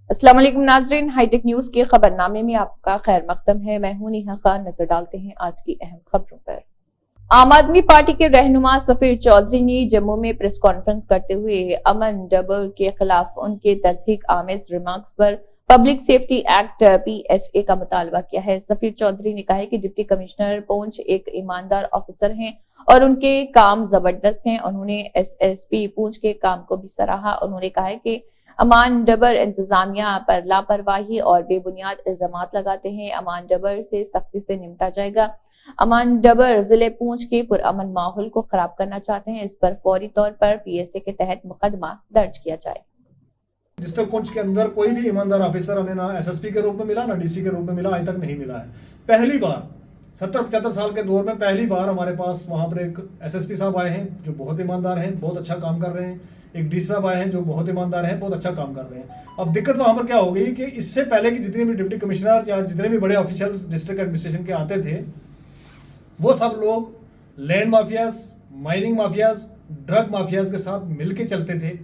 अस्सलाम वालेकुम नाजरीन, हाईटेक न्यूज के खबरनामे में आपका खैर मकदम है। मैं हूं नेहा खान। नजर डालते हैं आज की अहम खबरों पर। आम आदमी पार्टी के रहनुमा सफीर चौधरी ने जम्मू में प्रेस कॉन्फ्रेंस करते हुए अमन डबर के खिलाफ उनके तजहीक आमेज रिमार्क्स पर पब्लिक सेफ्टी एक्ट PSA का मुतालबा किया है। सफीर चौधरी ने कहा है कि डिप्टी कमिश्नर पूंछ एक ईमानदार ऑफिसर हैं और उनके काम जबरदस्त हैं। उन्होंने SSP पूंछ के काम को भी सराहा। उन्होंने कहा है कि अमान डबर इंतजामिया पर लापरवाही और बेबुनियाद इल्जामात लगाते हैं। अमान डबर से सख्ती से निपटा जाएगा। अमान डबर जिले पूंछ के पुरअमन माहौल को खराब करना चाहते हैं। इस पर फौरी तौर पर PSA के तहत मुकदमा दर्ज किया जाए। डिस्ट्रिक्ट पुंछ के अंदर कोई भी ईमानदार ऑफिसर हमें ना SSP के रूप में मिला, ना DC के रूप में मिला, आज तक नहीं मिला है। पहली बार 70-75 साल के दौर में पहली बार हमारे पास वहां पर एक SSP साहब आए हैं जो बहुत ईमानदार हैं, बहुत अच्छा काम कर रहे हैं। एक DC साहब आए हैं जो बहुत ईमानदार हैं, बहुत अच्छा काम कर रहे हैं। अब दिक्कत वहां पर क्या हो गई कि इससे पहले कि जितने भी डिप्टी कमिश्नर या जितने भी बड़े ऑफिशियल्स डिस्ट्रिक्ट एडमिनिस्ट्रेशन के आते थे, वो सब लोग land mafias, mining mafias, drug mafias के साथ मिलके चलते थे,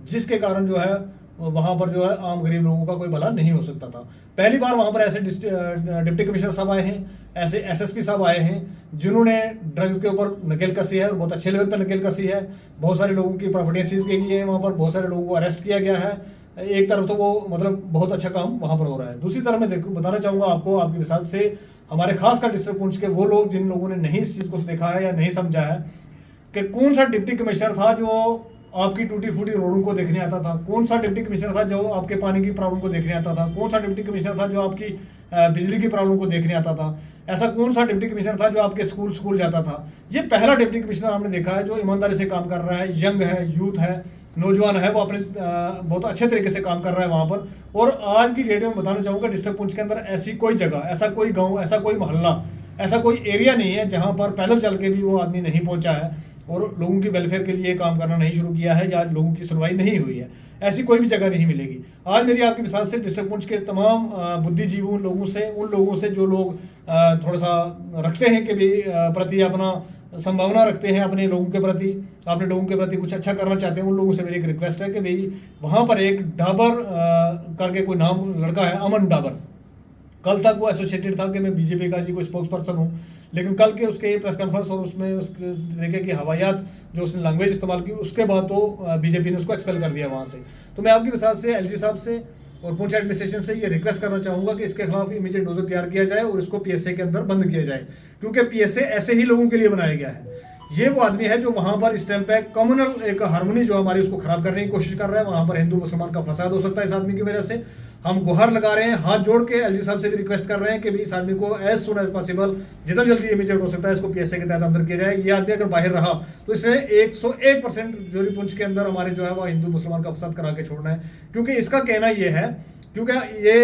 जिसके कारण जो है वहां पर जो है आम गरीब लोगों का कोई भला नहीं हो सकता था। पहली बार वहां पर ऐसे डिप्टी कमिश्नर साहब आए हैं, ऐसे SSP साहब आए हैं जिन्होंने ड्रग्स के ऊपर नकेल कसी है और बहुत अच्छे लेवल पर नकेल कसी है। बहुत सारे लोगों की प्रॉपर्टी सीज की गई है, वहां पर बहुत सारे लोगों को अरेस्ट किया गया है। एक तरफ तो वो मतलब बहुत अच्छा काम वहां पर हो रहा है। दूसरी तरफ मैं बताना चाहूंगा आपको, आपकी मिसाल से हमारे खास कर डिस्ट्रिक्ट पुंछ के वो लोग जिन लोगों ने नहीं इस चीज को देखा है या नहीं समझा है कि कौन सा डिप्टी कमिश्नर था जो आपकी टूटी फूटी रोडों को देखने आता था, कौन सा डिप्टी कमिश्नर था जो आपके पानी की प्रॉब्लम को देखने आता था, कौन सा डिप्टी कमिश्नर था जो आपकी बिजली की प्रॉब्लम को देखने आता था, ऐसा कौन सा डिप्टी कमिश्नर था जो आपके स्कूल जाता था। ये पहला डिप्टी कमिश्नर हमने देखा है जो ईमानदारी से काम कर रहा है, यंग है, यूथ है, नौजवान है, वो अपने बहुत अच्छे तरीके से काम कर रहा है वहां पर। और आज की डेट में बताना चाहूँगा डिस्ट्रिक्ट पुंछ के अंदर ऐसी कोई जगह, ऐसा कोई गाँव, ऐसा कोई मोहल्ला, ऐसा कोई एरिया नहीं है जहाँ पर पैदल चल के भी वो आदमी नहीं पहुंचा है और लोगों की वेलफेयर के लिए काम करना नहीं शुरू किया है या लोगों की सुनवाई नहीं हुई है। ऐसी कोई भी जगह नहीं मिलेगी। आज मेरी आपकी मिसाल से डिस्ट्रिक्ट पुंछ के तमाम बुद्धिजीवी लोगों से, उन लोगों से जो लोग थोड़ा सा रखते हैं कि भी प्रति अपना संभावना रखते हैं अपने लोगों के प्रति, अपने लोगों के प्रति कुछ अच्छा करना चाहते हैं, उन लोगों से मेरी एक रिक्वेस्ट है कि भाई वहाँ पर एक डाबर करके कोई नाम लड़का है, अमन डाबर। कल तक वो एसोसिएटेड था कि मैं BJP का जी कोई स्पोक्स पर्सन हूँ, लेकिन कल के उसके प्रेस कॉन्फ्रेंस और उसमें उसके तरीके की हवायात जो उसने लैंग्वेज इस्तेमाल की, उसके बाद तो BJP ने उसको एक्सपेल कर दिया वहाँ से। तो मैं आपकी मिसाल से LG साहब से और पुंछ एडमिनिस्ट्रेशन से ये रिक्वेस्ट करना चाहूँगा कि इसके खिलाफ इमीडिएट डोजर तैयार किया जाए और इसको PSA के अंदर बंद किया जाए, क्योंकि PSA ऐसे ही लोगों के लिए बनाया गया है। ये वो आदमी है जो वहां पर इस टाइम पे कम्युनल एक हार्मोनी जो हमारी उसको खराब करने की कोशिश कर रहा है। वहां पर हिंदू मुसलमान का फसाद हो सकता है इस आदमी की वजह से। हम गुहार लगा रहे हैं, हाथ जोड़ के LG साहब से भी रिक्वेस्ट कर रहे हैं कि भी इस आदमी को एज सुन एज पॉसिबल, जितना जल्दी इमीडिएट हो सकता है, इसको PSA के तहत अंदर किया जाए। ये आदमी अगर बाहर रहा तो इसे 101% जोरी पुंछ के अंदर हमारे जो है वो हिंदू मुसलमान का फसाद करा के छोड़ना है, क्योंकि इसका कहना ये है, क्योंकि ये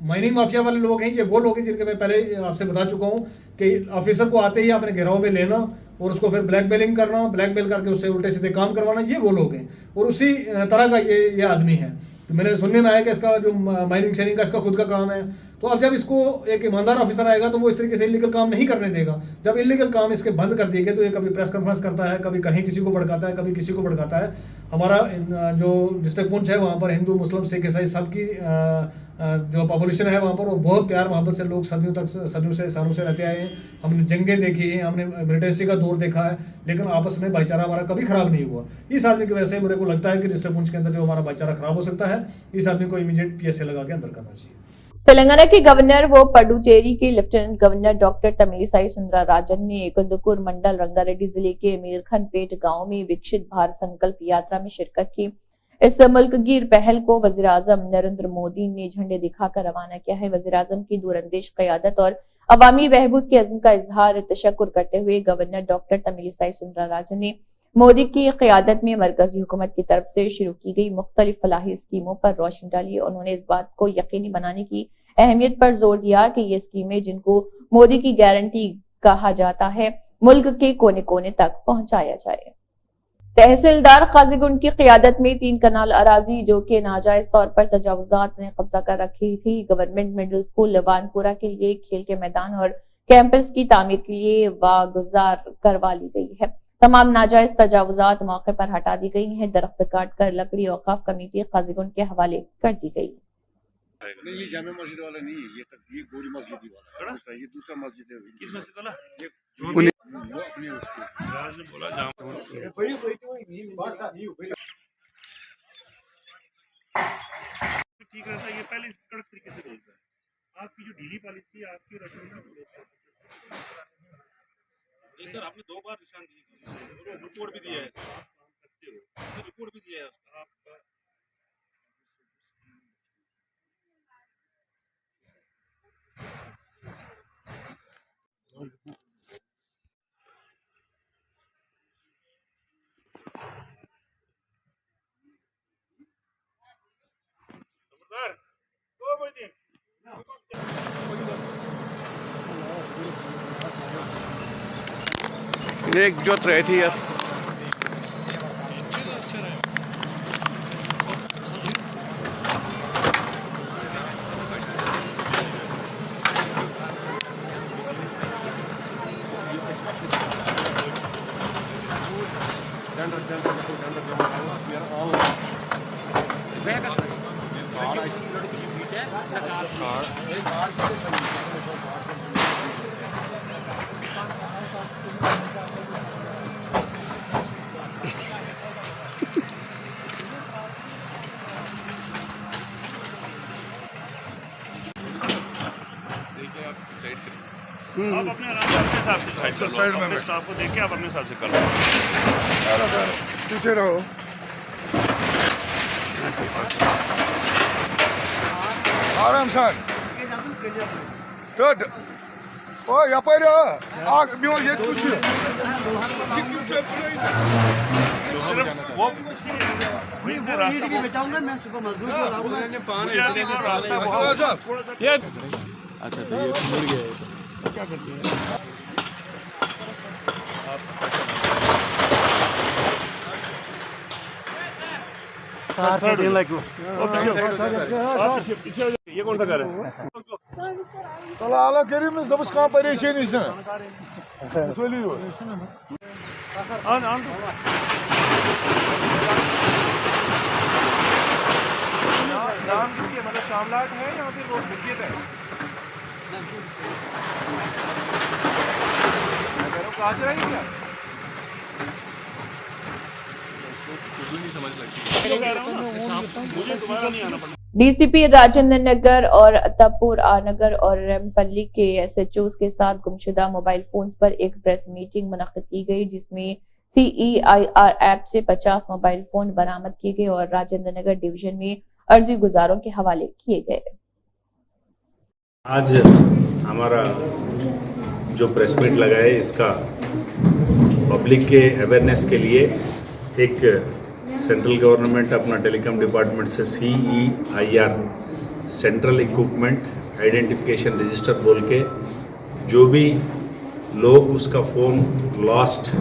माइनिंग माफिया वाले लोग हैं, ये वो लोग हैं जिनके मैं पहले आपसे बता चुका हूं कि ऑफिसर को आते ही अपने घेराव में लेना और उसको फिर ब्लैकमेलिंग करना, ब्लैकमेल करके उससे उल्टे सीधे काम करवाना, ये वो लोग हैं। और उसी तरह का ये आदमी है। तो मैंने सुनने में आया कि इसका जो माइनिंग शेयरिंग का इसका खुद का काम है। तो अब जब इसको एक ईमानदार ऑफिसर आएगा तो वो इस तरीके से इलीगल काम नहीं करने देगा। जब इलीगल काम इसके बंद कर दिए गए तो ये कभी प्रेस कॉन्फ्रेंस करता है, कभी कहीं किसी को भड़काता है, कभी किसी को भड़काता है। हमारा जो डिस्ट्रिक्ट पुंछ है वहाँ पर हिंदू, मुस्लिम, सिख, ईसाई सबकी जो पॉपुलेशन है वहाँ पर, वो बहुत प्यार मोहब्बत से लोग सदियों से सालों से रहते आए हैं। हमने जंगें देखी हैं, हमने मिलिटेंसी का दौर देखा है, लेकिन आपस में भाईचारा हमारा कभी खराब नहीं हुआ। इस आदमी की वजह से मेरे को लगता है कि डिस्ट्रिक्ट पुंछ के अंदर जो हमारा भाईचारा खराब हो सकता है, इस आदमी को इमीडिएट PSA लगा के अंदर करना चाहिए। तेलंगाना के गवर्नर व पुडुचेरी के lieutenant governor doctor Tamilisai Soundararajan ने कुंदुकुर मंडल रंगारेड्डी जिले के मीरखनपेट गांव में विकसित भारत संकल्प यात्रा में शिरकत की। इस मुल्कगीर पहल को वज़ीर-ए-आज़म नरेंद्र मोदी ने झंडे दिखाकर रवाना किया है। वज़ीर-ए-आज़म की दूरंदेश क़यादत और अवामी बहबूद के अज़्म का इजहार तशक्कुर करते हुए गवर्नर डॉक्टर तमिलिसाई सुंदरराजन ने मोदी की क़यादत में मरकजी हुकूमत की तरफ से शुरू की गई मुख्तलिफ फलाही स्कीमों पर रोशनी डाली। उन्होंने इस बात को यकीनी बनाने की अहमियत पर जोर दिया कि ये स्कीमें, जिनको मोदी की गारंटी कहा जाता है, मुल्क के कोने कोने तक पहुंचाया जाए। तहसीलदार काजीगुंड की क़यादत में 3 कनाल अराजी जो कि नाजायज तौर पर तजावुजात ने कब्जा कर रखी थी, गवर्नमेंट मिडिल स्कूल लवानपुरा के लिए खेल के मैदान और कैंपस की तामीर के लिए वागुजार करवा ली गई है। तमाम नाजायज तजावुजात मौके पर हटा दी गई हैं। दरख्त काट कर लकड़ी औकाफ कमेटी काजीगुंड के हवाले कर दी गई। बताएगा। नहीं, ये जामा मस्जिद वाला नहीं है, ये गोरी मस्जिद ही वाला है, ये दूसरा मस्जिद है। किस मस्जिद वाला? वो अपने उसके राज ने बोला जाम ठीक रहता है, ये पहले इस कड़क तरीके से बोलता है। आपकी जो ढीली पॉलिसी है आपकी नहीं सर, आपने 2 बार निशान दिए, रिपोर्ट भी दिया है, रिपोर्ट भी दिया है उसका। एक जोत रही थी यस आप अपने आराम से अपने हिसाब से साइड में अपने स्टाफ को देख के आप अपने हिसाब से कर लो। पीछे रहो आराम से गुड ओ या पर आ मी ये कुछ सिर्फ वो वहीं से रास्ता बचाऊंगा, मैं सुबह मजदूर को लाऊंगा। रास्ता बहुत ये अच्छा तो ये मिल गया है, क्या करते हैं? ये कौन सा घर है? चला आला करीम इस दबस कहाँ परेशानी से सोली हो नाम किसके मतलब शामलाट है या फिर रोड मिल्कियत है? कहाँ से रही क्या? मुझे दोबारा नहीं आना पड़ा। डीसीपी राजेंद्र नगर और अत्तापुर नगर और रेमपल्ली के एसएचओ के साथ गुमशुदा मोबाइल फोन्स पर एक प्रेस मीटिंग मुनक्किद की गई, जिसमें CEIR ऐप से 50 मोबाइल फोन बरामद किए गए और राजेंद्र नगर डिवीजन में अर्जी गुजारों के हवाले किए गए। आज हमारा जो प्रेस मीट लगा है इसका पब्लिक के अवेयरनेस के लिए एक सेंट्रल गवर्नमेंट अपना टेलीकॉम डिपार्टमेंट से CEIR central equipment identification register बोल के जो भी लोग उसका फ़ोन लॉस्ट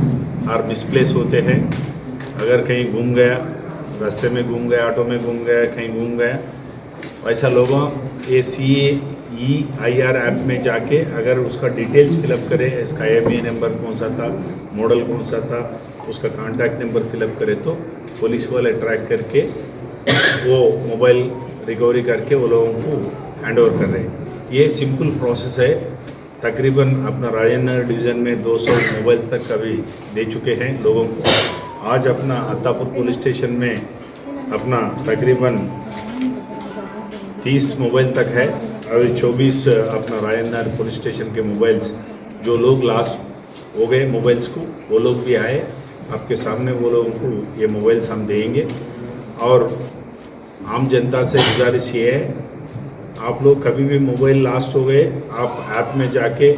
और मिसप्लेस होते हैं, अगर कहीं गुम गया, रास्ते में गुम गया, ऑटो में गुम गया, कहीं गुम गया, वैसा लोगों ये CEIR ऐप में जाके अगर उसका डिटेल्स फिलअप करे, इसका IMEI नंबर कौन सा था, मॉडल कौन सा था, उसका कॉन्टैक्ट नंबर फिलअप करे तो पुलिस वाले ट्रैक करके वो मोबाइल रिकवरी करके वो लोगों को हैंड ओवर कर रहे हैं। ये सिंपल प्रोसेस है। तकरीबन अपना राजेंद्र डिवीज़न में 200 मोबाइल्स तक अभी दे चुके हैं लोगों को। आज अपना अत्तापुर पुलिस स्टेशन में अपना तकरीबन 30 मोबाइल तक है। अभी 24 अपना राजेंद्र पुलिस स्टेशन के मोबाइल्स जो लोग लास्ट हो गए मोबाइल्स को, वो लोग भी आए आपके सामने, वो लोगों को ये मोबाइल्स हम देंगे। और आम जनता से गुजारिश ये है, आप लोग कभी भी मोबाइल लास्ट हो गए, आप ऐप में जाके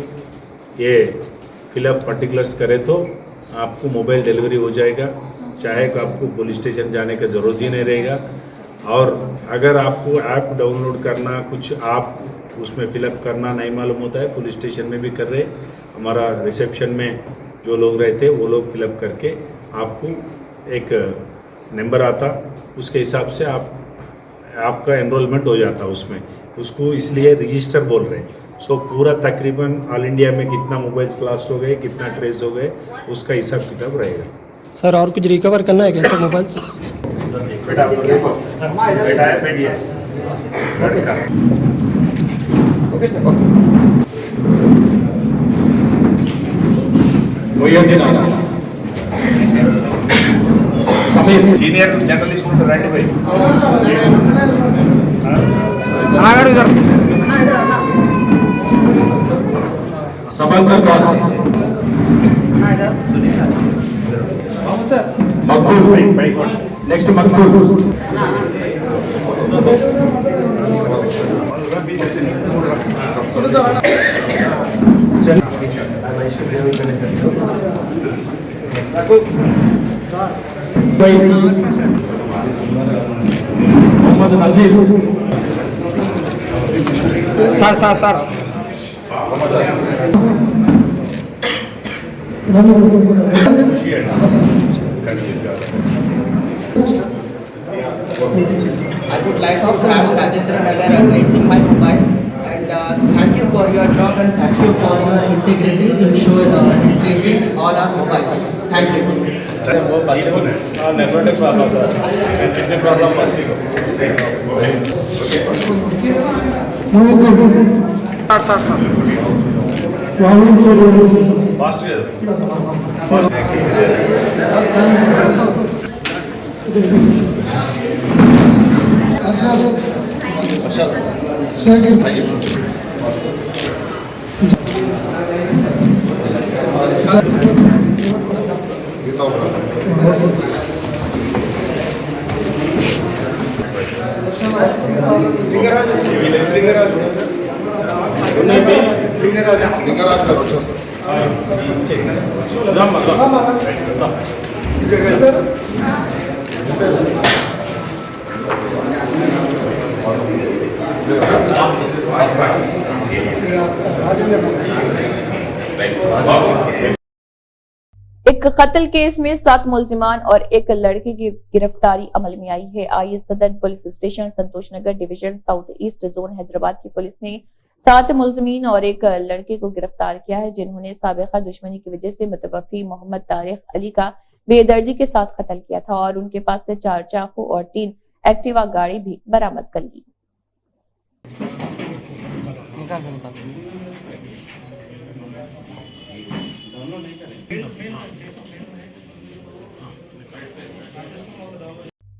ये फिलअप पर्टिकुलर्स करें तो आपको मोबाइल डिलीवरी हो जाएगा, चाहे कि आपको पुलिस स्टेशन जाने का ज़रूरत ही नहीं रहेगा। और अगर आपको ऐप डाउनलोड करना, कुछ आप उसमें फ़िलअप करना नहीं मालूम होता है, पुलिस स्टेशन में भी कर रहे, हमारा रिसेप्शन में जो लोग रहते वो लोग फिलअप करके आपको एक नंबर आता, उसके हिसाब से आपका एनरोलमेंट हो जाता उसमें, उसको इसलिए रजिस्टर बोल रहे हैं। सो पूरा तकरीबन ऑल इंडिया में कितना मोबाइल्स लास्ट हो गए, कितना ट्रेस हो गए, उसका हिसाब किताब रहेगा। सर और कुछ रिकवर करना है क्या सर मोबाइल्स? बेटा है, बैठिए। लड़का सीनियर जर्नलिस्ट రండి भाई समंदर दास मकबूल next Maqbool Mohammad Nazeer sir I would like to thank Rajendra Nagar for placing my mobile and thank you for your job and thank you for your integrity in placing all our mobiles. Thank you. एक कत्ल case में 7 मुलजिमान और एक लड़के की गिरफ्तारी अमल में आई है। आई सदन police station Santosh Nagar division south east zone Hyderabad की पुलिस ने 7 मुलजिमीन और एक लड़के को गिरफ्तार किया है, जिन्होंने साबिका दुश्मनी की वजह से मुतवफ़ी मोहम्मद तारिक अली का बेदर्दी के साथ कत्ल किया था और उनके पास से 4 चाकू और 3 एक्टिवा गाड़ी भी बरामद कर ली।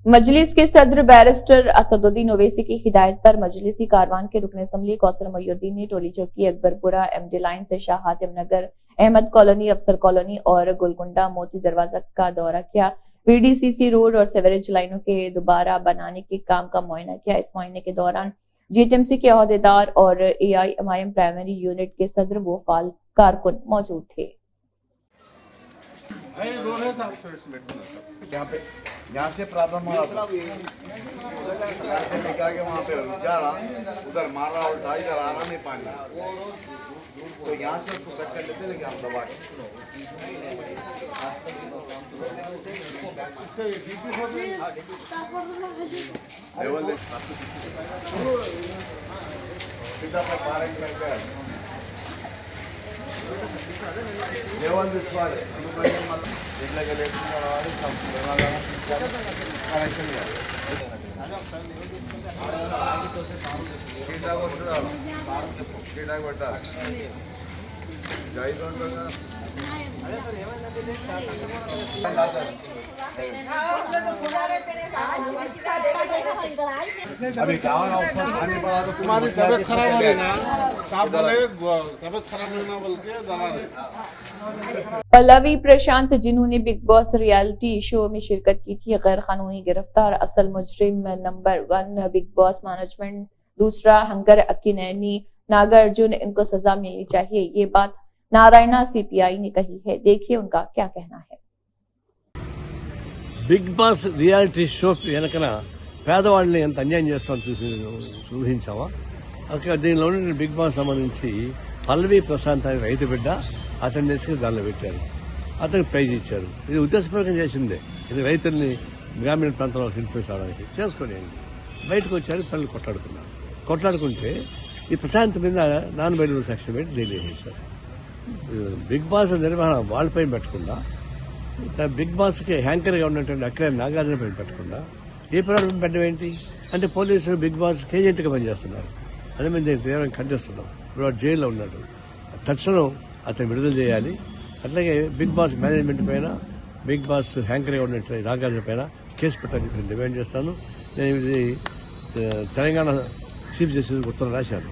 मजलिस के सदर बैरिस्टर असदुद्दीन ओवैसी की हिदायत पर मजलिसी कारवान के रुकन असम्बली कौसर मोइनुद्दीन ने टोली चौकी अकबरपुरा एमडी लाइन से शाह हातिम नगर, अहमद कॉलोनी, अफसर कॉलोनी और गोलकुंडा मोती दरवाजा का दौरा किया। वीडीसीसी रोड और सीवरेज लाइनों के दोबारा बनाने के काम का मुआयना किया। इस मुआयने के दौरान जीएचएमसी के अहदेदार और एआईएमआईएम प्राइमरी यूनिट के सदर व फाल कारकुन मौजूद थे। यहाँ से प्रॉब्लम हो रहा निकाल के वहाँ पे जा रहा उधर मार रहा उल्टा इधर आ रहा नहीं पानी, तो यहाँ से उसको कट कर लेते लेकिन हम दबा लेवल अभी तुम्हारी तबियत खराब हो ना, तबियत खराब होना बोल के दवा रहे। पल्लवी प्रशांत, जिन्होंने बिग बॉस रियलिटी शो में शिरकत की थी, गैर कानूनी गिरफ्तार। असल मुजरिम नंबर 1 बिग बॉस मैनेजमेंट, दूसरा हंगर अक्किनेनी, नागार्जुन, इनको सजा मिलनी चाहिए। ये बात नारायणा सीपीआई ने कही है। देखिए उनका क्या कहना है। బిగ్ బాస్ రియాలిటీ షో వెనకన పేదవాళ్ళని ఎంత అన్యాయం చేస్తామని ఊహించావా? అక్కడ దీనిలో బిగ్ బాస్ సంబంధించి పల్లవి ప్రశాంత్ అనే రైతు బిడ్డ అతన్ని తీసుకుని దానిలో పెట్టారు, అతనికి ప్రైజ్ ఇచ్చారు. ఇది ఉద్దేశపూర్వకం చేసిందే. ఇది రైతుల్ని గ్రామీణ ప్రాంతాల్లో ఇన్ఫ్లుయెన్స్ అవడానికి చేసుకుని బయటకు వచ్చారు. పనులు కొట్లాడుకుంటే ఈ ప్రశాంత్ మీద నాన్ బెయిలబుల్ సెక్షన్ పెట్టి జైలు వేసేశారు. బిగ్ బాస్ నిర్వహణ వాళ్ళపై పెట్టకుండా, బిగ్ బాస్కి హ్యాంకర్గా ఉన్నటువంటి అక్కడ నాగార్జున పైన పెట్టకుండా ఏ ప్రాబ్లం పెట్టడం ఏంటి అంటే పోలీసులు బిగ్ బాస్ ఏజెంట్గా పనిచేస్తున్నారు. అదే మేము దీన్ని తీవ్రంగా ఖండిస్తున్నాం. ఇప్పుడు వాడు జైల్లో ఉన్నాడు, తక్షణం అతను విడుదల చేయాలి. అట్లాగే బిగ్ బాస్ మేనేజ్మెంట్ పైన, బిగ్ బాస్ హ్యాంకర్గా ఉన్నట్టు నాగార్జున పైన కేసు పెట్టాలని డిమాండ్ చేస్తాను. నేను ఇది తెలంగాణ చీఫ్ జస్టిస్ ఉత్తరం రాశాను.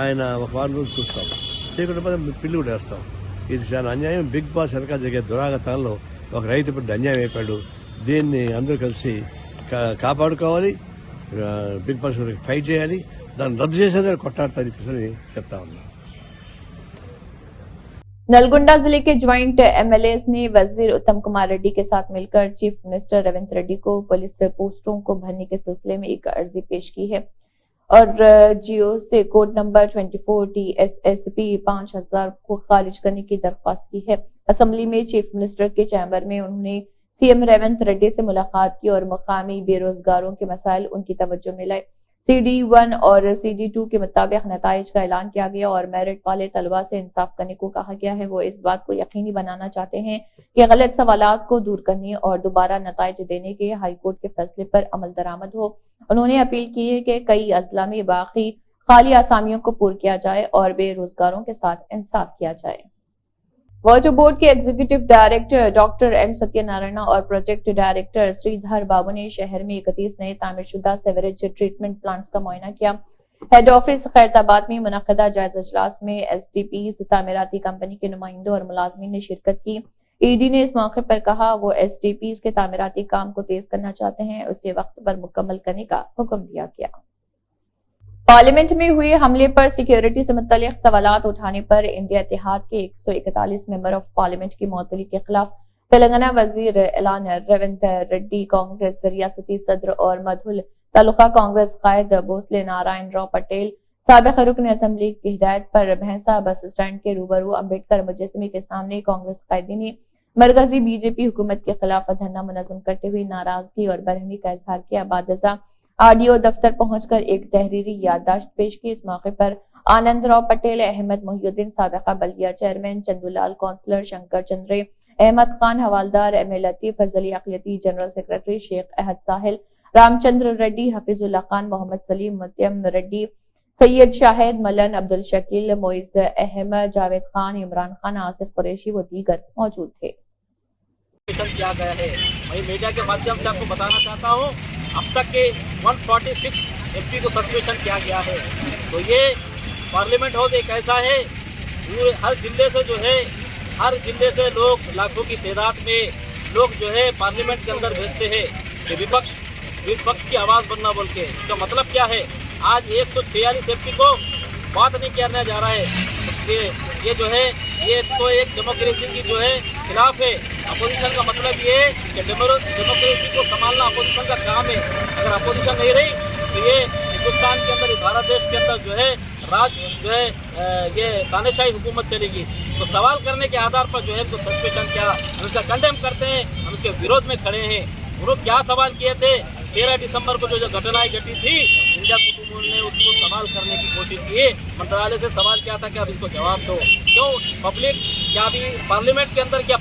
ఆయన ఒక వారం రోజులు చూస్తాం, చేయకుండా పిల్లి కూడా వేస్తాం. ఇది చాలా అన్యాయం. బిగ్ బాస్ వెనక జరిగే దురాగతంలో ఒక రైతు బిడ్డ అన్యాయం అయిపోయాడు. దీన్ని అందరూ కలిసి కాపాడుకోవాలి. బిగ్ బాస్ ఫైట్ చేయాలి. దాన్ని రద్దు చేసేందుకు కొట్టాడతారని చెప్పేసి చెప్తా ఉన్నాను. नलगोंडा जिले के ज्वाइंट एमएलएस ने वजीर उत्तम कुमार रेड्डी के साथ मिलकर चीफ मिनिस्टर रेवंत रेड्डी को पुलिस पोस्टों को भरने के सिलसिले में एक अर्जी पेश की है और जियो से कोड नंबर 24 TSSP 5000 को खारिज करने की दरख्वास्त की है। असेंबली में चीफ मिनिस्टर के चैम्बर में उन्होंने सीएम रेवंत रेड्डी से मुलाकात की और मुकामी बेरोजगारों के मसाइल उनकी तवज्जो में लाए। CD1 और CD2 के मुताबिक नताइज का ऐलान किया गया और मेरिट वाले तलबा से इंसाफ करने को कहा गया है। वो इस बात को यकीनी बनाना चाहते हैं कि गलत सवालात को दूर करने और दोबारा नताइज देने के हाईकोर्ट के फैसले पर अमल दरामद हो। उन्होंने अपील की है कि कई अजला में बाकी खाली आसामियों को पूरा किया जाए और बेरोजगारों के साथ इंसाफ किया जाए। वाटर बोर्ड के executive director doctor M Satyanarayana और प्रोजेक्ट डायरेक्टर श्रीधर बाबू ने शहर में 31 नए तामीरशुदा सेवरेज ट्रीटमेंट प्लांट्स का मुआयना किया। हेड ऑफिस खैरताबाद में मुनक़दा जायजा इजलास में STPs, तामीराती कंपनी के नुमाइंदों और मुलाजमीन ने शिरकत की। ED ने इस मौके पर कहा वो STPs के तामीराती काम को तेज करना चाहते हैं, उसे वक्त पर मुकम्मल करने का हुक्म दिया गया। पार्लियामेंट में हुए हमले पर सिक्योरिटी से मुतल्लिक सवालात उठाने पर इंडिया इत्तेहाद के 141 मेंबर ऑफ पार्लियामेंट की मुअत्तली के खिलाफ तेलंगाना वजीर एलान रेवंत रेड्डी, कांग्रेस रियासती सदर और मधुल तालुका कांग्रेस कायद भोसले नारायण राव पटेल, साबिक रुकन असेंबली की हिदायत पर भैंसा बस स्टैंड के रूबरू अम्बेडकर मुजस्समे के सामने कांग्रेस कायदी ने मरकजी बीजेपी हुकूमत के खिलाफ धरना मुनज़्ज़म करते हुए नाराजगी और बरहमी का इजहार किया। बादजा RDO दफ्तर पहुंचकर एक तहरीरी याददाश्त पेश की। इस मौके पर आनंद राव पटेल, अहमद मोहिउद्दीन साबिका बल्दिया चेयरमैन, चंदूलाल काउंसलर, शंकर चंद्रे, अहमद खान हवालदार, एम लतीफ, फजली अकलियती जनरल सेक्रेटरी शेख अहद साहिल, रामचंद्र रेड्डी, हफीजुल्लाह खान, मोहम्मद सलीम, मुत्यम रेड्डी, सैयद शाहिद, मलन, अब्दुल शकील, मोइज अहमद, जावेद खान, इमरान खान, आसिफ कुरैशी व दीगर मौजूद थे। किया गया है। वही मीडिया के माध्यम से आपको बताना चाहता हूँ, अब तक के 146 MP को सस्पेंशन किया गया है। तो ये पार्लियामेंट हाउस एक ऐसा है, हर जिले से जो है, हर जिले से लोग लाखों की तादाद में लोग जो है पार्लियामेंट के अंदर भेजते हैं कि विपक्ष की आवाज़ बनना बोल के। इसका मतलब क्या है, आज 146 MP को बात नहीं किया जा रहा है। ये जो है ये तो एक डेमोक्रेसी की जो है खिलाफ है। अपोजिशन का मतलब ये है कि डेमोक्रेसी को संभालना अपोजिशन का काम है। अगर अपोजिशन नहीं रही तो ये हिंदुस्तान के अंदर, भारत देश के अंदर जो है राज जो है ये तानाशाही हुकूमत चलेगी। तो सवाल करने के आधार पर जो है तो सस्पेंशन क्या, हम इसका कंडेम करते हैं, हम इसके विरोध में खड़े हैं। उन्होंने क्या सवाल किए थे, 13 दिसंबर को जो घटनाएं घटी थी, इंडिया कुटुंब ने उसको सवाल करने की कोशिश की। मंत्रालय से सवाल किया था कि अब इसको जवाब दो। क्यों पब्लिक क्या अभी पार्लियामेंट के अंदर क्या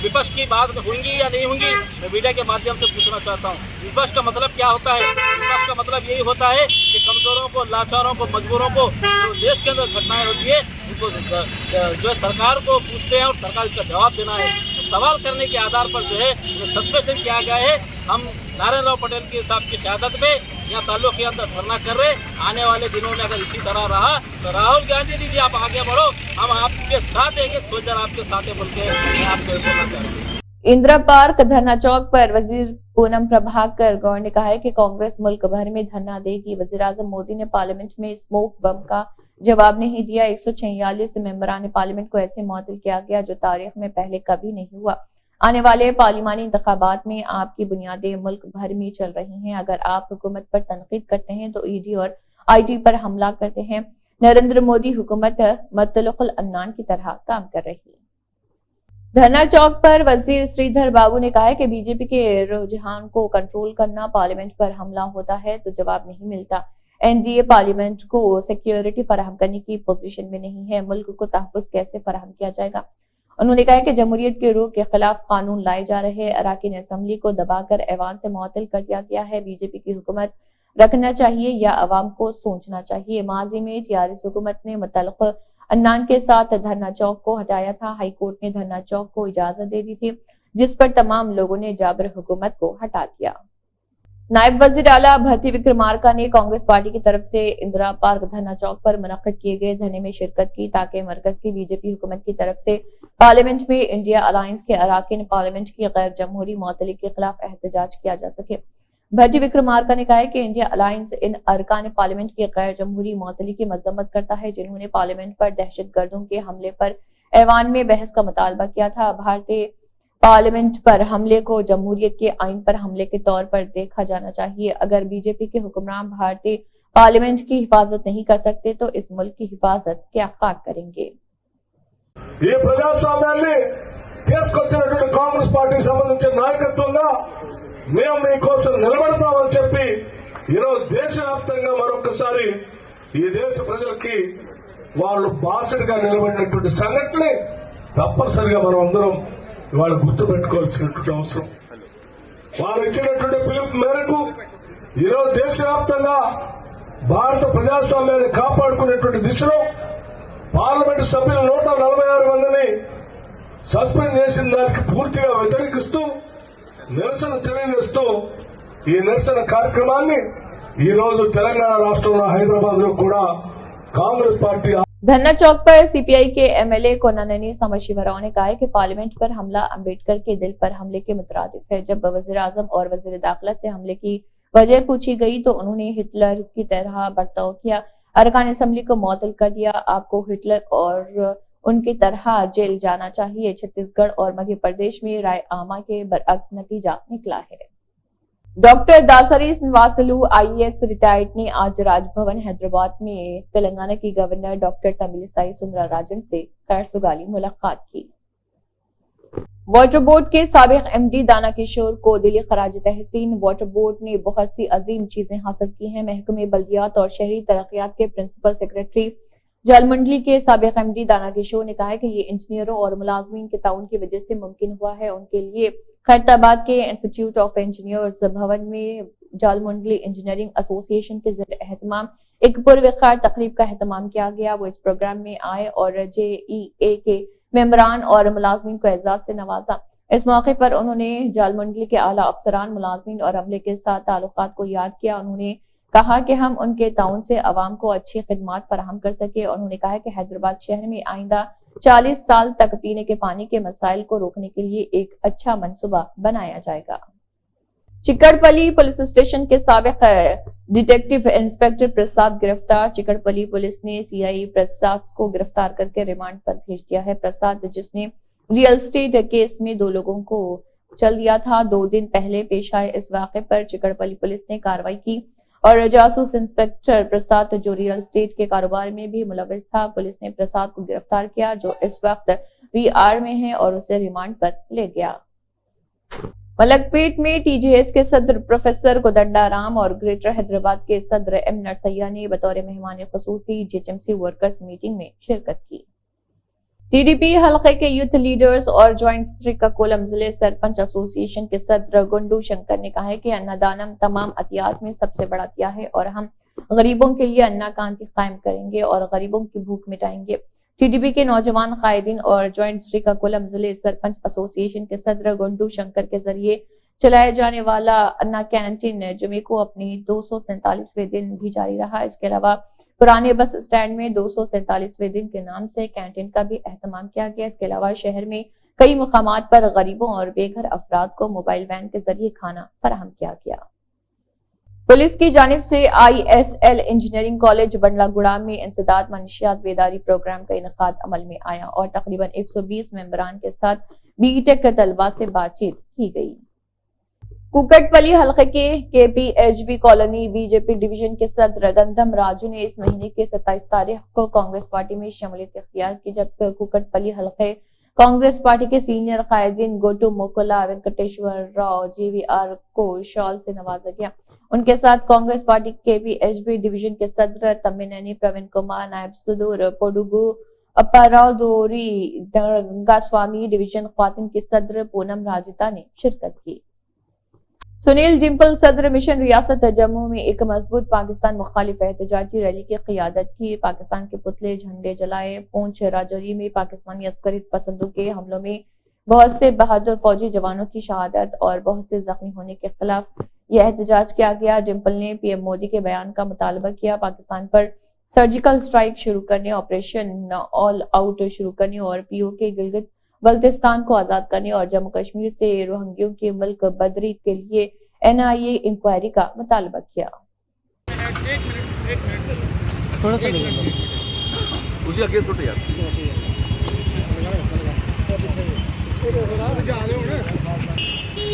विपक्ष की बात होंगी या नहीं होंगी, मैं मीडिया के माध्यम से पूछना चाहता हूँ। विपक्ष का मतलब क्या होता है? विपक्ष का मतलब यही होता है कि कमजोरों को, लाचारों को, मजबूरों को, जो देश के अंदर घटनाएं होती है उनको जो है सरकार को पूछते हैं और सरकार इसका जवाब देना है। तो सवाल करने के आधार पर जो है सस्पेंशन किया गया है। हम नारायण राव पटेल के साहब की शहादत में यहाँ ताल्लुक के अंदर धरना कर रहे। आने वाले दिनों में अगर इसी तरह रहा तो राहुल गांधी जी आप आगे बढ़ो, हम आपके साथ एक सोल्जर आपके साथ है बोल के मैं आपको बोलना चाहता हूँ। इंदिरा पार्क धरना चौक पर वजीर पूनम प्रभाकर गौर ने कहा है कि कांग्रेस मुल्क भर में धरना देगी। वजीर-ए-आज़म मोदी ने पार्लियामेंट में स्मोक बम का जवाब नहीं दिया। 146 मेंबरान पार्लियामेंट को ऐसे मुअत्तल किया गया जो तारीख में पहले कभी नहीं हुआ। आने वाले पार्लिमानी इंतखाबात में आपकी बुनियादें मुल्क भर में चल रही हैं। अगर आप हुकूमत पर तनकीद करते हैं तो ED और IT पर हमला करते हैं। नरेंद्र मोदी हुकूमत मतलुकुल अन्नान की तरह काम कर रही है। धरना चौक पर वजीर श्रीधर बाबू ने कहा है कि बीजेपी के रुझान को कंट्रोल करना, पार्लियामेंट पर हमला होता है तो जवाब नहीं मिलता। NDA पार्लियामेंट को सिक्योरिटी फराहम करने की पोजीशन में नहीं है। मुल्क को तहफ़्फ़ुज़ कैसे फराहम किया जाएगा? उन्होंने कहा कि जमहूरियत के रूह के खिलाफ कानून लाए जा रहे हैं। अराकीन असम्बली को दबाकर ऐवान से मुअत्तल कर दिया गया है। बीजेपी की हुकूमत रखना चाहिए या अवाम को सोचना चाहिए। माजी में टीआरएस हुकूमत ने मुतल्लिक़ अन्नान के साथ धरना चौक को हटाया था। हाई कोर्ट ने धरना चौक को इजाजत दे दी थी, जिस पर तमाम लोगों ने जाबर हुकूमत को हटा दिया। नायब वजीर आला भट्टी विक्रमार्का ने कांग्रेस पार्टी की तरफ से इंदिरा पार्क धरना चौक पर मुनक्किद किए गए धरने में शिरकत की, ताकि मरकज की बीजेपी हुकूमत की तरफ से पार्लियामेंट में इंडिया अलायंस के अराकीन पार्लियामेंट की गैर जमहूरी मुअत्तली के खिलाफ एहतजाज किया जा सके। भट्टी विक्रमार्का ने कहा है कि इंडिया अलायंस इन अरकान पार्लियामेंट की गैर जमहूरी मुअत्तली की मजम्मत करता है, जिन्होंने पार्लियामेंट पर दहशतगर्दों के हमले पर ऐवान में बहस का मुतालबा किया था। भारतीय पार्लियामेंट पर हमले को जमहूरियत के आइन पर हमले के तौर पर देखा जाना चाहिए। अगर बीजेपी के हुक्मरान भारतीय पार्लियामेंट की हिफाजत नहीं कर सकते तो इस मुल्क की हिफाजत क्या खाक करेंगे। ఈ ప్రజాస్వామ్యాన్ని తీసుకొచ్చినటువంటి కాంగ్రెస్ పార్టీకి సంబంధించిన నాయకత్వంగా మేము మీకోసం నిలబడతామని చెప్పి ఈరోజు దేశవ్యాప్తంగా మరొకసారి ఈ దేశ ప్రజలకి వాళ్ళు బాసటగా నిలబడినటువంటి సంఘటనని తప్పనిసరిగా మనం అందరం ఇవాళ గుర్తుపెట్టుకోవాల్సినటువంటి అవసరం. వారు ఇచ్చినటువంటి పిలుపు మేరకు ఈరోజు దేశవ్యాప్తంగా భారత ప్రజాస్వామ్యాన్ని కాపాడుకునేటువంటి దిశలో పార్లమెంటు సభ్యులు 146 మందిని సస్పెండ్ చేసిన దానికి పూర్తిగా వ్యతిరేకిస్తూ నిరసన తెలియజేస్తూ ఈ నిరసన కార్యక్రమాన్ని ఈ రోజు తెలంగాణ రాష్ట్రంలో హైదరాబాద్ లో కూడా कांग्रेस पार्टी धरना चौक पर सीपीआई के एमएलए कोनाननी समशिवराव ने कहा है कि पार्लियामेंट पर हमला अंबेडकर के दिल पर हमले के मुतरादिफ है। जब वजीर आजम और वजीर दाखिला से हमले की वजह पूछी गई तो उन्होंने हिटलर की तरह बर्ताव किया, अरकान असेंबली को मुअत्तल कर दिया। आपको हिटलर और उनकी तरह जेल जाना चाहिए। छत्तीसगढ़ और मध्य प्रदेश में राय आमा के बरअक्स नतीजा निकला है। Doctor Dasari Srinivasulu IAS retired ने आज राजभवन हैदराबाद में तेलंगाना की गवर्नर डॉक्टर तमिलिसाई सुंदरराजन से खैरसुगाली मुलाकात की। वाटर बोर्ड के साबिक एमडी दाना किशोर को दिली खराज तहसीन। वाटर बोर्ड ने बहुत सी अजीम चीजें हासिल की हैं। महकमे बल्दियात और शहरी तरक्यात के प्रिंसिपल सेक्रेटरी जलमंडली के साबिक एमडी दाना किशोर ने कहा है कि ये इंजीनियरों और मुलाजमीन के ताउन की वजह से मुमकिन हुआ है। उनके लिए खैरताबाद के इंस्टीट्यूट ऑफ इंजीनियर्स भवन में जालमुंडली इंजीनियरिंग एसोसिएशन के ज़रिए एहतमाम एक पुरवकार तकरीब का एहतमाम किया गया। वो इस प्रोग्राम में आए और JEA के मेंबरान और मुलाजमीन को एजाज से नवाजा। इस मौके पर उन्होंने जालमुंडली के आला अफसरान, मुलाजमीन और अमले के साथ ताल्लुकात को याद किया। उन्होंने कहा कि हम उनके ताउन से अवाम को अच्छी खिदमत फराहम कर सके। उन्होंने कहा कि हैदराबाद शहर में आइंदा 40 साल तक पीने के पानी के मसाइल को रोकने के लिए एक अच्छा मंसूबा बनाया जाएगा। चिकड़पली पुलिस स्टेशन के साबिक डिटेक्टिव इंस्पेक्टर प्रसाद गिरफ्तार। चिकड़पली पुलिस ने सीआई प्रसाद को गिरफ्तार करके रिमांड पर भेज दिया है। प्रसाद, जिसने रियल एस्टेट केस में 2 लोगों को चल दिया था, 2 दिन पहले पेश आए। इस वाक़े पर चिकड़पली पुलिस ने कार्रवाई की और जासूस इंस्पेक्टर प्रसाद, जो रियल एस्टेट के कारोबार में भी मुलविस था, पुलिस ने प्रसाद को गिरफ्तार किया, जो इस वक्त VR में है, और उसे रिमांड पर ले गया। मलकपेट में TJS के सदर प्रोफेसर कोदंडाराम और ग्रेटर हैदराबाद के सदर M नरसैया ने बतौर मेहमान खुसूसी JHMC वर्कर्स मीटिंग में शिरकत की। TDP हल्के के यूथ लीडर्स और ज्वाइंट श्रीकाकुलम जिले सरपंच एसोसिएशन के सदर गुंडू शंकर ने कहा है कि अन्नदानम तमाम अतियात में सबसे बड़ा अतिया है और हम गरीबों के लिए अन्ना क्रांति कायम करेंगे और गरीबों की भूख मिटाएंगे। TDP के नौजवान कायदीन और ज्वाइंट श्रीकाकुलम जिले सरपंच एसोसिएशन के सदर गुंडू शंकर के जरिए चलाया जाने वाला अन्ना कैंटीन जुमे को अपने 247वें दिन भी जारी रहा। इसके अलावा पुराने बस स्टैंड में 247वें दिन के नाम से कैंटीन का भी एहतमाम किया गया। इसके अलावा शहर में कई मुकामात पर गरीबों और बेघर अफराद को मोबाइल वैन के जरिए खाना फराहम किया गया। पुलिस की जानिब से ISL इंजीनियरिंग कॉलेज बंडलागुड़ा में इंसदाद मनशियात बेदारी प्रोग्राम का इनेकाद अमल में आया और तकरीबन 120 मेंबरान के साथ बीटेक तलबा से बातचीत की गई। कुकटपली हल्के के KPHB कॉलोनी बीजेपी डिवीजन के सदर गंधम राजू ने इस महीने के 27 तारीख को कांग्रेस पार्टी में शमूलियत इख्तियार की, जब कुकटपली हल्के कांग्रेस पार्टी के सीनियर कायदीन गोटू मोकोला वेंकटेश्वर राव JVR को शॉल से नवाजा गया। उनके साथ कांग्रेस पार्टी KPHB डिवीजन के सदर तमिनैनी प्रवीण कुमार, नायब सुदूर पोडुगु अपराधोरी गंगा स्वामी डिवीजन ख्वातीन की सदर पूनम राजिता ने शिरकत की। सुनील डिम्पल सदर मिशन रियासत जम्मू में एक मजबूत पाकिस्तान मुखालिफ एहतजाजी रैली की क़ियादत की। पाकिस्तान के पुतले झंडे जलाए। पूंछ राजौरी में पाकिस्तानी अस्करी पसंदों के हमलों में बहुत से बहादुर फौजी जवानों की शहादत और बहुत से जख्मी होने के खिलाफ यह एहतजाज किया गया। डिम्पल ने पीएम मोदी के बयान का मुतालबा किया। पाकिस्तान पर सर्जिकल स्ट्राइक शुरू करने, ऑपरेशन ऑल आउट शुरू करने और पीओके गिलगित बल्तिस्तान को आजाद करने और जम्मू कश्मीर से रोहिंग्यों के मुल्क बदरी के लिए एनआईए इंक्वायरी का मुतालबा किया।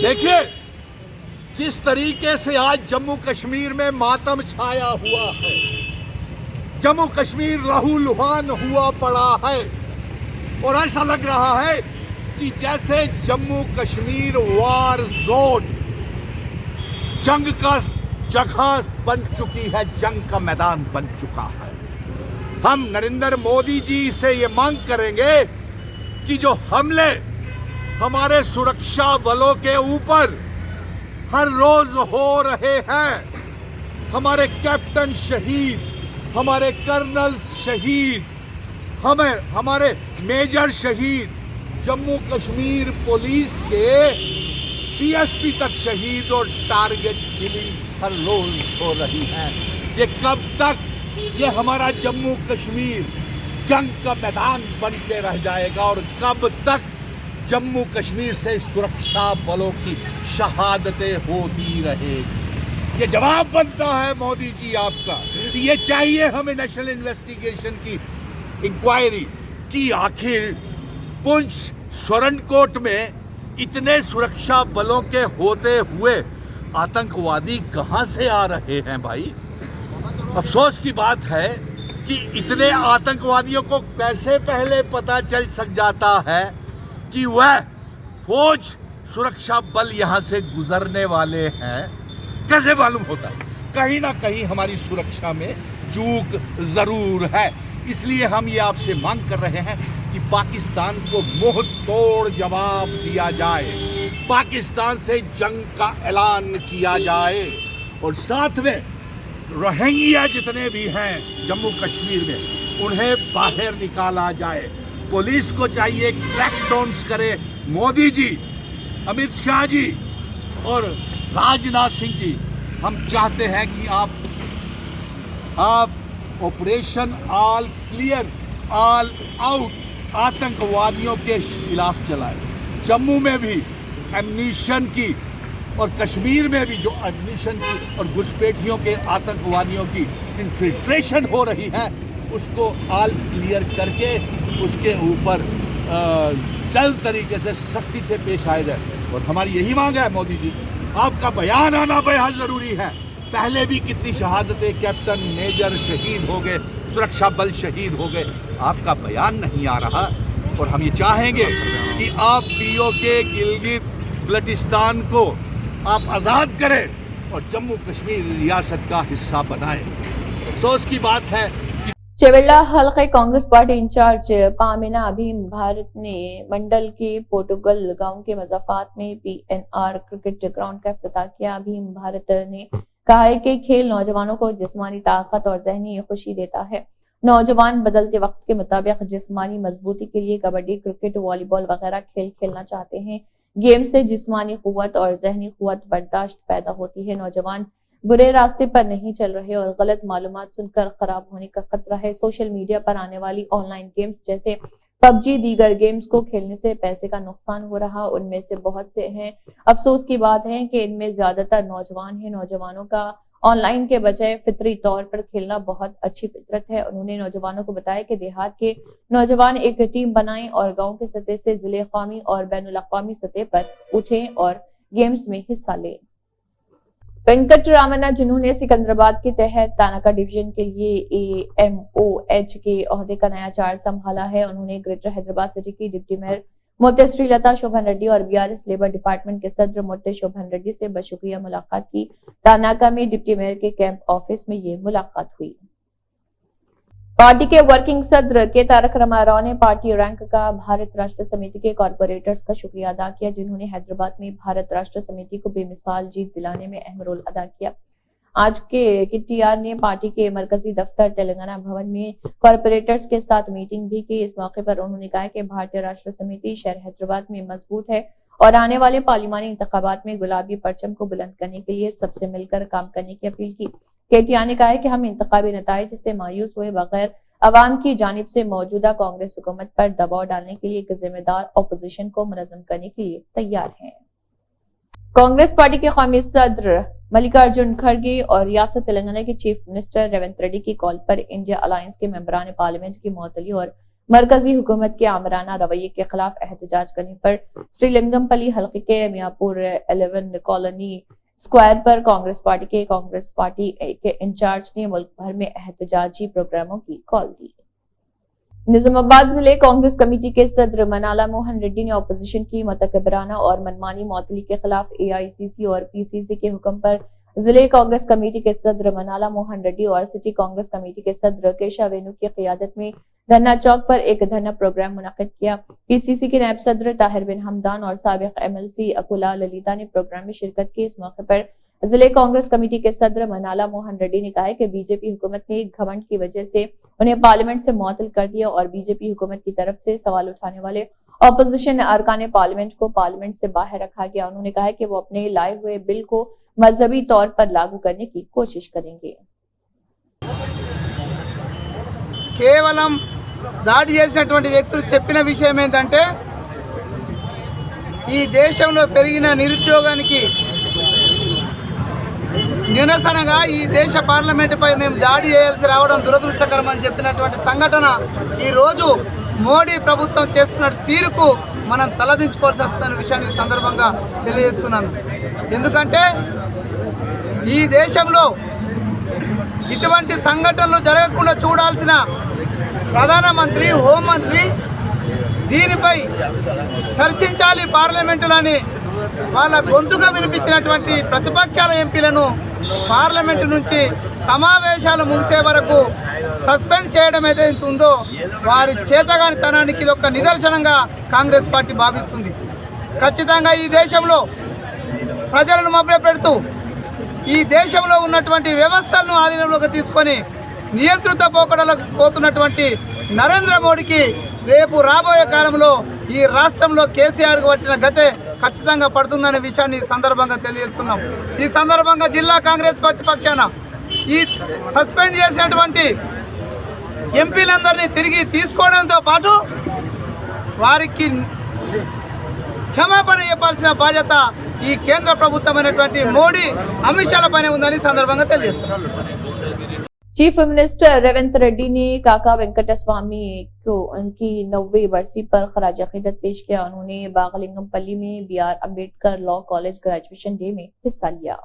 देखिए जिस तरीके से आज जम्मू कश्मीर में मातम छाया हुआ है, जम्मू कश्मीर लहूलुहान हुआ पड़ा है और ऐसा लग रहा है कि जैसे जम्मू कश्मीर वार जोन जंग का जगह बन चुकी है, जंग का मैदान बन चुका है। हम नरेंद्र मोदी जी से ये मांग करेंगे कि जो हमले हमारे सुरक्षा बलों के ऊपर हर रोज हो रहे हैं, हमारे कैप्टन शहीद, हमारे कर्नल शहीद, हमारे मेजर शहीद, जम्मू कश्मीर पुलिस के डीएसपी तक शहीद और टारगेट किलिंग्स हर रोज हो रही हैं। ये कब तक ये हमारा जम्मू कश्मीर जंग का मैदान बन के रह जाएगा और कब तक जम्मू कश्मीर से सुरक्षा बलों की शहादतें होती रहेगी? ये जवाब बनता है मोदी जी आपका। ये चाहिए हमें नेशनल इन्वेस्टिगेशन की इंक्वायरी कि आखिर पुंछ सोरनकोट में इतने सुरक्षा बलों के होते हुए आतंकवादी कहां से आ रहे हैं भाई। अफसोस की बात है कि इतने आतंकवादियों को कैसे पहले पता चल सक जाता है कि वह फौज सुरक्षा बल यहां से गुजरने वाले हैं, कैसे मालूम होता है? कहीं ना कहीं हमारी सुरक्षा में चूक जरूर है। इसलिए हम ये आपसे मांग कर रहे हैं कि पाकिस्तान को मुंह तोड़ जवाब दिया जाए, पाकिस्तान से जंग का ऐलान किया जाए और साथ में रोहिंग्या जितने भी हैं जम्मू कश्मीर में उन्हें बाहर निकाला जाए। पुलिस को चाहिए क्रैकडाउन्स करे। मोदी जी, अमित शाह जी और राजनाथ सिंह जी, हम चाहते हैं कि आप operation all clear all out आतंकवादियों के खिलाफ चलाएं। जम्मू में भी एमनीशन की और कश्मीर में भी जो एडमिशन की और घुसपैठियों के आतंकवादियों की इन्फिल्ट्रेशन हो रही है उसको ऑल क्लियर करके उसके ऊपर जल्द तरीके से सख्ती से पेश आया जाए। और हमारी यही मांग है मोदी जी, आपका बयान आना बेहद ज़रूरी है। पहले भी कितनी शहादतें, कैप्टन मेजर शहीद हो गए, सुरक्षा बल शहीद हो गए, आपका बयान नहीं आ रहा। और हम ये चाहेंगे कि आप पीओके गिलगित बल्तिस्तान को आप आज़ाद करें और जम्मू कश्मीर रियासत का हिस्सा बनाएं। अफसोस की बात है चेवेल्ला हल्के कांग्रेस पार्टी इंचार्ज पामिना अभीम भारत ने मंडल के पोर्टुगल गांव के मज़ाफ़ात में पीएनआर क्रिकेट ग्राउंड का इफ्तिताह किया। अभीम भारत ने कहा है कि खेल नौजवानों को जिस्मानी ताकत और ज़हनी खुशी देता है। नौजवान बदलते वक्त के मुताबिक जिस्मानी मजबूती के लिए कबड्डी, क्रिकेट, वॉलीबॉल वगैरह खेल खेलना चाहते हैं। गेम से जिस्मानी कुव्वत और ज़हनी कुव्वत बर्दाश्त पैदा होती है। नौजवान बुरे रास्ते पर नहीं चल रहे और गलत मालूमात सुनकर खराब होने का खतरा है। सोशल मीडिया पर आने वाली ऑनलाइन गेम्स जैसे पबजी, दीगर गेम्स को खेलने से पैसे का नुकसान हो रहा, उनमें से बहुत से हैं। अफसोस की बात है कि इनमें ज्यादातर नौजवान हैं। नौजवानों का ऑनलाइन के बजाय फितरी तौर पर खेलना बहुत अच्छी फितरत है। उन्होंने नौजवानों को बताया कि देहात के नौजवान एक टीम बनाएं और गांव के सतह से जिले, कौमी और बैनुल अक़वामी सतह पर उठें और गेम्स में हिस्सा लें। वेंकट रामन्ना, जिन्होंने सिकंदराबाद के तहत तानाका डिवीजन के लिए AMOH के ओहदे का नया चार्ज संभाला है, उन्होंने ग्रेटर हैदराबाद सिटी की डिप्टी मेयर मोते श्रीलता शोभन रेड्डी और बीआरएस लेबर डिपार्टमेंट के सदर मोते शोभन रेड्डी से बशुक्रिया मुलाकात की। तानाका में डिप्टी मेयर के कैंप ऑफिस में ये मुलाकात हुई। पार्टी के वर्किंग सदर के तारक रामाराव ने पार्टी रैंक का भारत राष्ट्र समिति के कॉर्पोरेटर्स का शुक्रिया अदा किया, जिन्होंने हैदराबाद में भारत राष्ट्र समिति को बेमिसाल जीत दिलाने में अहम रोल अदा किया। आज के KTR ने पार्टी के मरकजी दफ्तर तेलंगाना भवन में कॉर्पोरेटर्स के साथ मीटिंग भी की। इस मौके पर उन्होंने कहा कि भारतीय राष्ट्र समिति शहर हैदराबाद में मजबूत है और आने वाले पार्लिमानी इंतखाबात में गुलाबी परचम को बुलंद करने के लिए सबसे मिलकर काम करने की अपील की। KTR ने कहा है कि हम इंतखाबी नताइज से मायूस हुए बगैर अवाम की जानिब से मौजूदा कांग्रेस हुकूमत पर दबाव डालने के लिए एक जिम्मेदार अपोजिशन को मुनज़्ज़म करने के लिए तैयार हैं। कांग्रेस पार्टी के कौमी सदर मल्लिकार्जुन खड़गे और रियासत तेलंगाना के चीफ मिनिस्टर रेवंत रेड्डी की कॉल पर इंडिया अलायंस के मेंबरान पार्लियामेंट की मुअत्तली और मरकजी हुकूमत के आमराना रवैये के खिलाफ एहतजाज करने पर श्रीलिंगमपल्ली हल्के के मियापुर 11 कॉलोनी स्क्वायर पर कांग्रेस पार्टी के इंचार्ज ने मुल्क भर में एहतजाजी प्रोग्रामों की कॉल दी। निजामाबाद जिले कांग्रेस कमेटी के सदर मनाला मोहन रेड्डी ने अपोजिशन की मतकबराना और मनमानी मुअत्तली के खिलाफ AICC और PCC के हुक्म पर जिले कांग्रेस कमेटी के सदर मनाला मोहन रेड्डी और सिटी कांग्रेस कमेटी के सदर केशव वेणु की क़ियादत में धरना चौक पर एक धरना प्रोग्राम मुनक़िद किया। PCC के नायब सदर ताहिर बिन हमदान और साबिक MLC अकुला ललिता ने प्रोग्राम में शिरकत की। इस मौके पर जिले कांग्रेस कमेटी के सदर मनाला मोहन रेड्डी ने कहा है कि बीजेपी हुकूमत ने घमंड की वजह से उन्हें पार्लियामेंट से मुअत्तल कर दिया और बीजेपी हुकूमत की तरफ से सवाल उठाने वाले अपोजिशन अरकान पार्लियामेंट को पार्लियामेंट से बाहर रखा गया। उन्होंने कहा है कि वो अपने लाए हुए बिल को मजहबी तौर पर लागू करने की कोशिश करेंगे। కేవలం దాడి చేసినటువంటి వ్యక్తులు చెప్పిన విషయం ఏంటంటే ఈ దేశంలో పెరిగిన నిరుద్యోగానికి నిరసనగా ఈ దేశ పార్లమెంటుపై మేము దాడి చేయాల్సి రావడం దురదృష్టకరం అని చెప్పినటువంటి సంఘటన ఈ రోజు మోడీ ప్రభుత్వం చేస్తున్న తీరుకు మనం తలదించుకోవాల్సి వస్తున్న విషయాన్ని సందర్భంగా తెలియజేస్తున్నాను। ఎందుకంటే ఈ దేశంలో ఇటువంటి సంఘటనలు జరగకుండా చూడాల్సిన ప్రధానమంత్రి హోంమంత్రి దీనిపై చర్చించాలి పార్లమెంటులోని వాళ్ళ గొంతుగా వినిపించినటువంటి ప్రతిపక్షాల ఎంపీలను పార్లమెంటు నుంచి సమావేశాలు ముగిసే వరకు సస్పెండ్ చేయడం ఏదైతే ఉందో వారి చేతగానితనానికి ఇది ఒక నిదర్శనంగా కాంగ్రెస్ పార్టీ భావిస్తుంది। ఖచ్చితంగా ఈ దేశంలో ప్రజలను మభ్యపెడుతూ ఈ దేశంలో ఉన్నటువంటి వ్యవస్థలను ఆధీనంలోకి తీసుకొని నియంత్రిత పోకడలకు పోతున్నటువంటి నరేంద్ర మోడీకి రేపు రాబోయే కాలంలో ఈ రాష్ట్రంలో కేసీఆర్కు పట్టిన గతే ఖచ్చితంగా పడుతుందనే విషయాన్ని సందర్భంగా తెలియజేస్తున్నాం। ఈ సందర్భంగా జిల్లా కాంగ్రెస్ పార్టీ పక్షాన ఈ సస్పెండ్ చేసినటువంటి ఎంపీలందరినీ తిరిగి తీసుకోవడంతో పాటు వారికి క్షమాపణ చెప్పాల్సిన బాధ్యత ఈ కేంద్ర ప్రభుత్వమైనటువంటి మోడీ అమిత్ షాల పైన ఉందని సందర్భంగా తెలియజేస్తున్నాం। चीफ मिनिस्टर रेवंत रेड्डी ने काका वेंकट स्वामी को उनकी 90वीं बरसी पर खराज अकीदत पेश किया। उन्होंने बागलिंगमपल्ली में BR Ambedkar law college graduation day में हिस्सा लिया।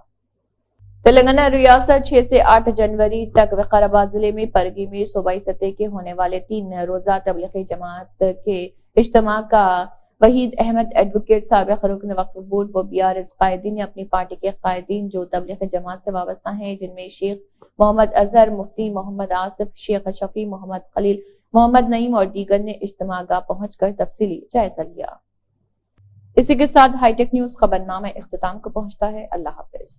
तेलंगाना रियासत 6 से 8 जनवरी तक विकाराबाद जिले में परगी में सूबाई सतह के होने वाले 3 रोजा तबलीगी जमात के इज्तिमा का वहीद अहमद एडवोकेट साबिक रुकन वक्फ बोर्ड व BRS कायदीन ने अपनी पार्टी के कायदीन जो तबलीगी जमात से वाबस्ता हैं, जिनमें शेख मोहम्मद अजहर, मुफ्ती मोहम्मद आसिफ, शेख शफी, मोहम्मद खलील, मोहम्मद नईम और दीगर ने इज्तिमागाह पहुंचकर तफसीली जायजा लिया। इसी के साथ हाईटेक न्यूज खबरनामा इख्तिताम को पहुंचता है। अल्लाह हाफिज।